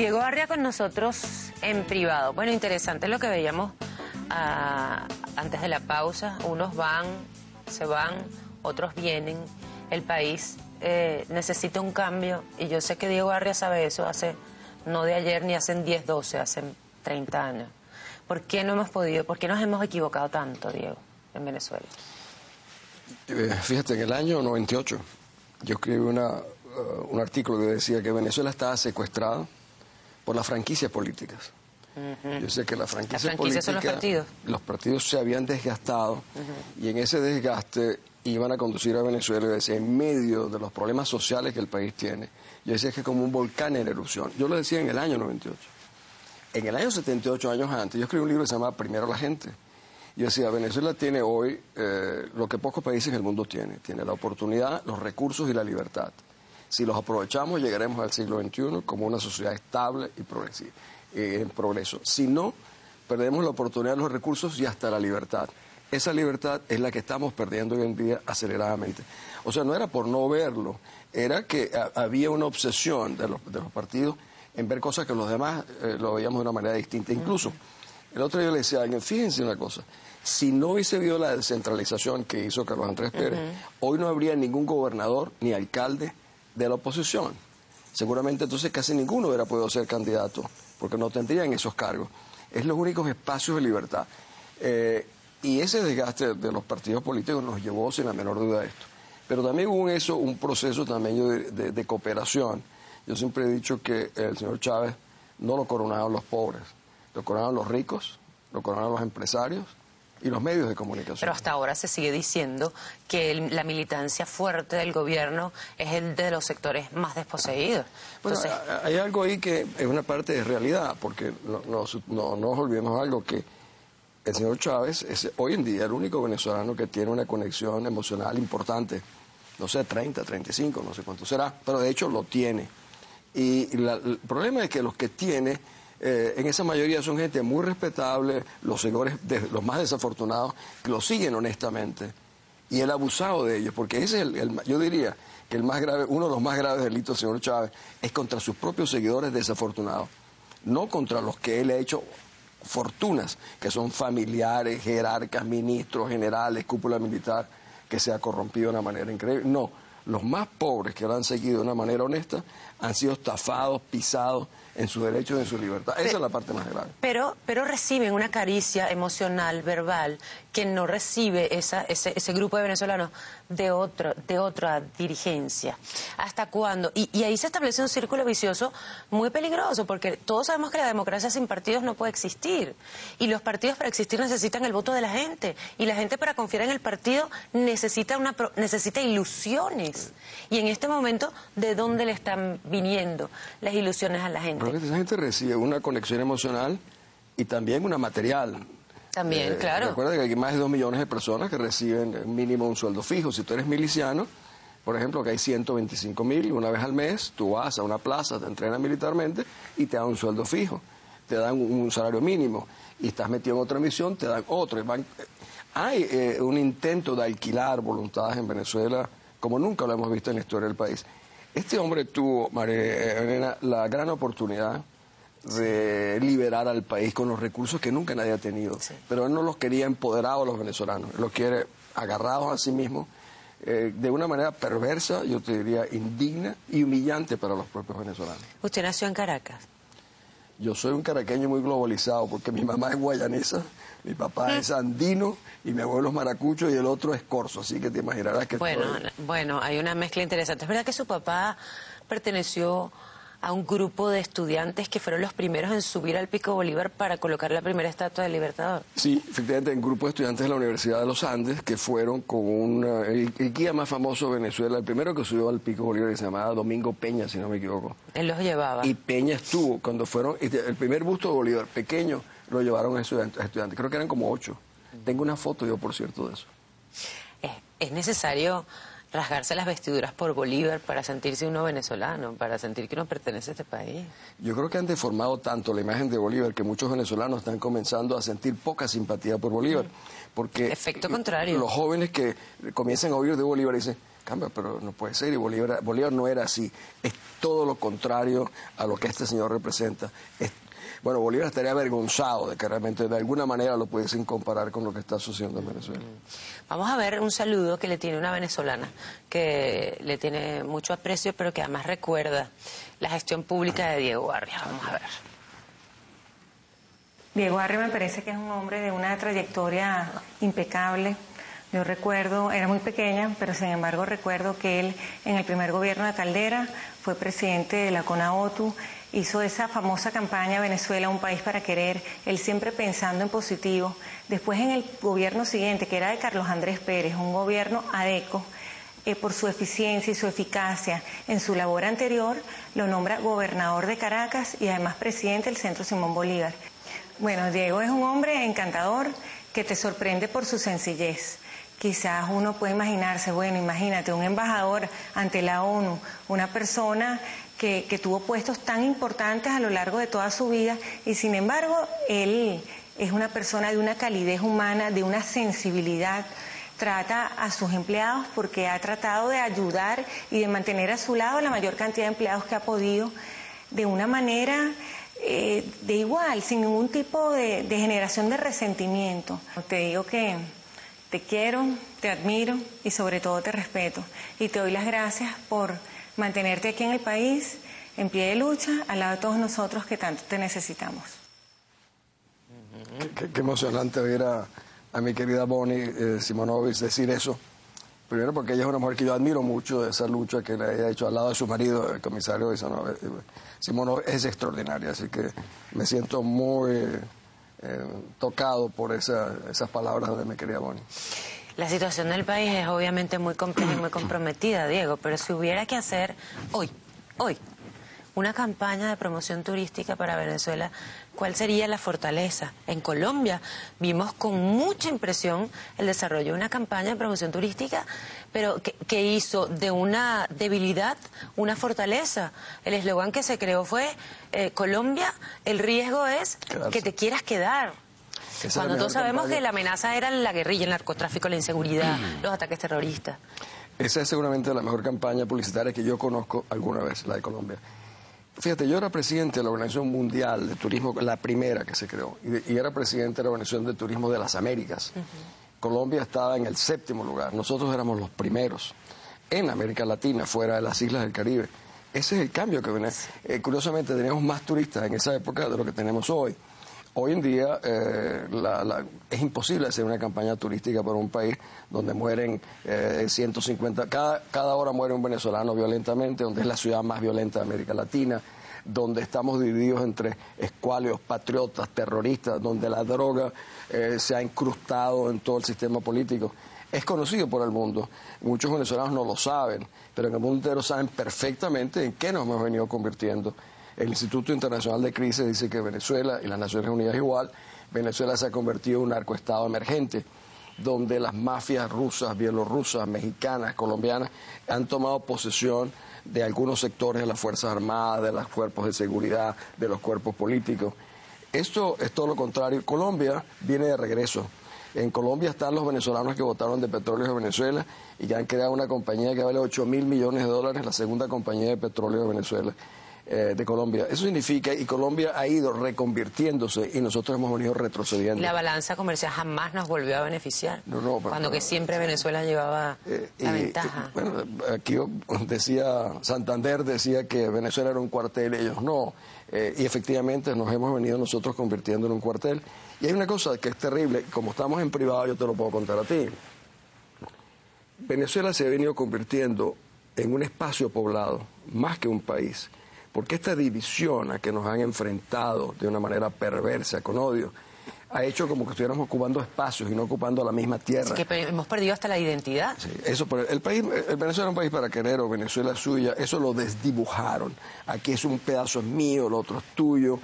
Diego Arria con nosotros en privado. Bueno, interesante lo que veíamos antes de la pausa. Unos van, se van, otros vienen. El país necesita un cambio y yo sé que Diego Arria sabe eso hace, no de ayer ni hace 10, 12, hace 30 años. ¿Por qué no hemos podido, por qué nos hemos equivocado tanto, Diego, en Venezuela? Fíjate, en el año 98 yo escribí un artículo que decía que Venezuela estaba secuestrada por las franquicias políticas. Yo sé que las franquicias políticas, son los partidos se habían desgastado y en ese desgaste iban a conducir a Venezuela, y decía, en medio de los problemas sociales que el país tiene. Yo decía que es como un volcán en erupción. Yo lo decía en el año 98. En el año 78, años antes, yo escribí un libro que se llama Primero la gente. Yo decía, Venezuela tiene hoy lo que pocos países en el mundo tienen. Tiene la oportunidad, los recursos y la libertad. Si los aprovechamos, llegaremos al siglo XXI como una sociedad estable y progresiva, en progreso. Si no, perdemos la oportunidad, los recursos y hasta la libertad. Esa libertad es la que estamos perdiendo hoy en día aceleradamente. O sea, no era por no verlo, era que había una obsesión de los partidos en ver cosas que los demás lo veíamos de una manera distinta. Incluso, el otro día le decía a alguien, fíjense una cosa, si no hubiese habido la descentralización que hizo Carlos Andrés Pérez, hoy no habría ningún gobernador ni alcalde de la oposición. Seguramente entonces casi ninguno hubiera podido ser candidato, porque no tendrían esos cargos. Es los únicos espacios de libertad. Y ese desgaste de los partidos políticos nos llevó sin la menor duda a esto. Pero también hubo en eso un proceso también de cooperación. Yo siempre he dicho que el señor Chávez no lo coronaron los pobres, lo coronaron los ricos, lo coronaron los empresarios y los medios de comunicación. Pero hasta ahora se sigue diciendo que la militancia fuerte del gobierno es el de los sectores más desposeídos. Entonces... Bueno, hay algo ahí que es una parte de realidad, porque no nos olvidemos algo, que el señor Chávez es hoy en día el único venezolano que tiene una conexión emocional importante. No sé, 30, 35, no sé cuánto será, pero de hecho lo tiene. Y el problema es que los que tiene, en esa mayoría son gente muy respetable, los seguidores, los más desafortunados, que lo siguen honestamente. Y él ha abusado de ellos, porque ese es yo diría que el más grave, uno de los más graves delitos del señor Chávez es contra sus propios seguidores desafortunados, no contra los que él ha hecho fortunas, que son familiares, jerarcas, ministros, generales, cúpula militar, que se ha corrompido de una manera increíble. No, los más pobres que lo han seguido de una manera honesta han sido estafados, pisados en sus derechos y en su libertad. Esa es la parte más grave. Pero reciben una caricia emocional, verbal, que no recibe ese grupo de venezolanos de otra dirigencia. ¿Hasta cuándo? Y ahí se establece un círculo vicioso muy peligroso, porque todos sabemos que la democracia sin partidos no puede existir. Y los partidos para existir necesitan el voto de la gente. Y la gente para confiar en el partido necesita ilusiones. Y en este momento, ¿de dónde le están viniendo las ilusiones a la gente? Esa gente recibe una conexión emocional y también una material. También, claro. Recuerda que hay más de 2 millones de personas que reciben mínimo un sueldo fijo. Si tú eres miliciano, por ejemplo, que hay 125.000, una vez al mes, tú vas a una plaza, te entrenas militarmente y te dan un sueldo fijo. Te dan un salario mínimo. Y estás metido en otra misión, te dan otro. Hay un intento de alquilar voluntades en Venezuela como nunca lo hemos visto en la historia del país. Este hombre tuvo, María Elena, la gran oportunidad de liberar al país con los recursos que nunca nadie ha tenido. Sí. Pero él no los quería empoderados a los venezolanos, él los quiere agarrados a sí mismo, de una manera perversa, yo te diría indigna y humillante para los propios venezolanos. ¿Usted nació en Caracas? Yo soy un caraqueño muy globalizado porque mi mamá es guayanesa, mi papá es andino y mi abuelo es maracucho y el otro es corso, así que te imaginarás que... Bueno, hay una mezcla interesante. ¿Es verdad que su papá perteneció a un grupo de estudiantes que fueron los primeros en subir al Pico Bolívar para colocar la primera estatua del Libertador? Sí, efectivamente, un grupo de estudiantes de la Universidad de los Andes que fueron con el guía más famoso de Venezuela, el primero que subió al Pico Bolívar, que se llamaba Domingo Peña, si no me equivoco. Él los llevaba. Y Peña estuvo, cuando fueron, el primer busto de Bolívar, pequeño, lo llevaron a estudiantes, creo que eran como 8. Tengo una foto yo, por cierto, de eso. Es necesario rasgarse las vestiduras por Bolívar para sentirse uno venezolano, para sentir que uno pertenece a este país. Yo creo que han deformado tanto la imagen de Bolívar que muchos venezolanos están comenzando a sentir poca simpatía por Bolívar. Porque efecto contrario. Los jóvenes que comienzan a oír de Bolívar dicen, cambia, pero no puede ser, y Bolívar no era así. Es todo lo contrario a lo que este señor representa. Bueno, Bolívar estaría avergonzado de que realmente de alguna manera lo pudiesen comparar con lo que está sucediendo en Venezuela. Vamos a ver un saludo que le tiene una venezolana, que le tiene mucho aprecio, pero que además recuerda la gestión pública de Diego Arria. Vamos a ver. Diego Arria me parece que es un hombre de una trayectoria impecable. Yo recuerdo, era muy pequeña, pero sin embargo recuerdo que él en el primer gobierno de Caldera fue presidente de la CONAOTU, hizo esa famosa campaña Venezuela, un país para querer, él siempre pensando en positivo. Después en el gobierno siguiente, que era de Carlos Andrés Pérez, un gobierno adeco, por su eficiencia y su eficacia en su labor anterior, lo nombra gobernador de Caracas y además presidente del Centro Simón Bolívar. Bueno, Diego es un hombre encantador que te sorprende por su sencillez. Quizás uno puede imaginarse, bueno, imagínate, un embajador ante la ONU, una persona que tuvo puestos tan importantes a lo largo de toda su vida y sin embargo él es una persona de una calidez humana, de una sensibilidad, trata a sus empleados porque ha tratado de ayudar y de mantener a su lado la mayor cantidad de empleados que ha podido de una manera de igual, sin ningún tipo de generación de resentimiento. Te digo que te quiero, te admiro y sobre todo te respeto. Y te doy las gracias por mantenerte aquí en el país, en pie de lucha, al lado de todos nosotros que tanto te necesitamos. Qué emocionante oír a mi querida Bonnie Simonovic decir eso. Primero porque ella es una mujer que yo admiro mucho, de esa lucha que le haya hecho al lado de su marido, el comisario Simonovic, es extraordinaria. Así que me siento muy tocado por esas palabras de mi querida Bonnie. La situación del país es obviamente muy compleja y muy comprometida, Diego, pero si hubiera que hacer hoy, una campaña de promoción turística para Venezuela, ¿cuál sería la fortaleza? En Colombia vimos con mucha impresión el desarrollo de una campaña de promoción turística, pero que hizo de una debilidad una fortaleza. El eslogan que se creó fue, Colombia, el riesgo es que te quieras quedar. Cuando todos sabemos que la amenaza era la guerrilla, el narcotráfico, la inseguridad, los ataques terroristas. Esa es seguramente la mejor campaña publicitaria que yo conozco alguna vez, la de Colombia. Fíjate, yo era presidente de la Organización Mundial de Turismo, la primera que se creó, y era presidente de la Organización de Turismo de las Américas. Colombia estaba en el 7º lugar, nosotros éramos los primeros en América Latina, fuera de las islas del Caribe. Ese es el cambio que viene. Curiosamente, teníamos más turistas en esa época de lo que tenemos hoy. Hoy en día es imposible hacer una campaña turística para un país donde mueren 150, cada hora muere un venezolano violentamente, donde es la ciudad más violenta de América Latina, donde estamos divididos entre escuálidos, patriotas, terroristas, donde la droga se ha incrustado en todo el sistema político. Es conocido por el mundo, muchos venezolanos no lo saben, pero en el mundo entero saben perfectamente en qué nos hemos venido convirtiendo. El Instituto Internacional de Crisis dice que Venezuela, y las Naciones Unidas igual, Venezuela se ha convertido en un narcoestado emergente, donde las mafias rusas, bielorrusas, mexicanas, colombianas, han tomado posesión de algunos sectores de las Fuerzas Armadas, de los cuerpos de seguridad, de los cuerpos políticos. Esto es todo lo contrario. Colombia viene de regreso. En Colombia están los venezolanos que votaron de Petróleos de Venezuela y que han creado una compañía que vale $8.000 millones, la segunda compañía de petróleo de Venezuela. De Colombia. Eso significa, y Colombia ha ido reconvirtiéndose y nosotros hemos venido retrocediendo. La balanza comercial jamás nos volvió a beneficiar, cuando que siempre Venezuela llevaba la ventaja. Bueno, aquí decía, Santander decía que Venezuela era un cuartel, ellos no, y efectivamente nos hemos venido nosotros convirtiendo en un cuartel. Y hay una cosa que es terrible, como estamos en privado yo te lo puedo contar a ti. Venezuela se ha venido convirtiendo en un espacio poblado, más que un país. Porque esta división a que nos han enfrentado de una manera perversa, con odio, ha hecho como que estuviéramos ocupando espacios y no ocupando la misma tierra. Es que hemos perdido hasta la identidad. Sí, eso, el Venezuela es un país paraquerero, Venezuela es suya, eso lo desdibujaron. Aquí es un pedazo mío, el otro es tuyo.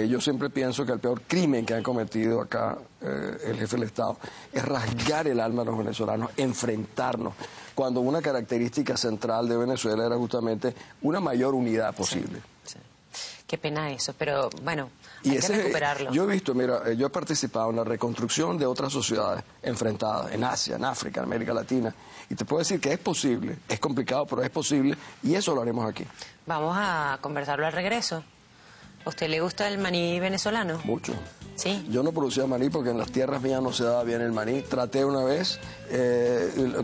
Yo siempre pienso que el peor crimen que han cometido acá el jefe del Estado es rasgar el alma de los venezolanos, enfrentarnos, cuando una característica central de Venezuela era justamente una mayor unidad posible. Sí, sí. Qué pena eso, pero bueno, Y hay que recuperarlo. Yo he visto, mira, yo he participado en la reconstrucción de otras sociedades enfrentadas, en Asia, en África, en América Latina, y te puedo decir que es posible, es complicado, pero es posible, y eso lo haremos aquí. Vamos a conversarlo al regreso. ¿A usted le gusta el maní venezolano? Mucho. Sí. Yo no producía maní porque en las tierras mías no se daba bien el maní. Traté una vez,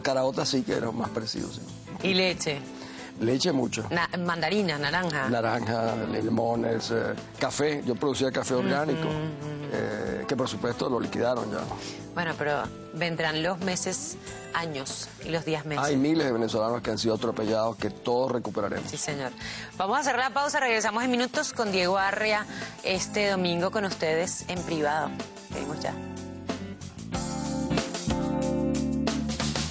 caraotas sí que eran más parecidos. Sí. ¿Y leche? Leche mucho. Mandarina, naranja. Naranja, limones, café. Yo producía café orgánico, que por supuesto lo liquidaron ya. Bueno, pero vendrán los meses, años y los días meses. Hay miles de venezolanos que han sido atropellados, que todos recuperaremos. Sí, señor. Vamos a hacer la pausa, regresamos en minutos con Diego Arria este domingo con ustedes en privado. Venimos ya.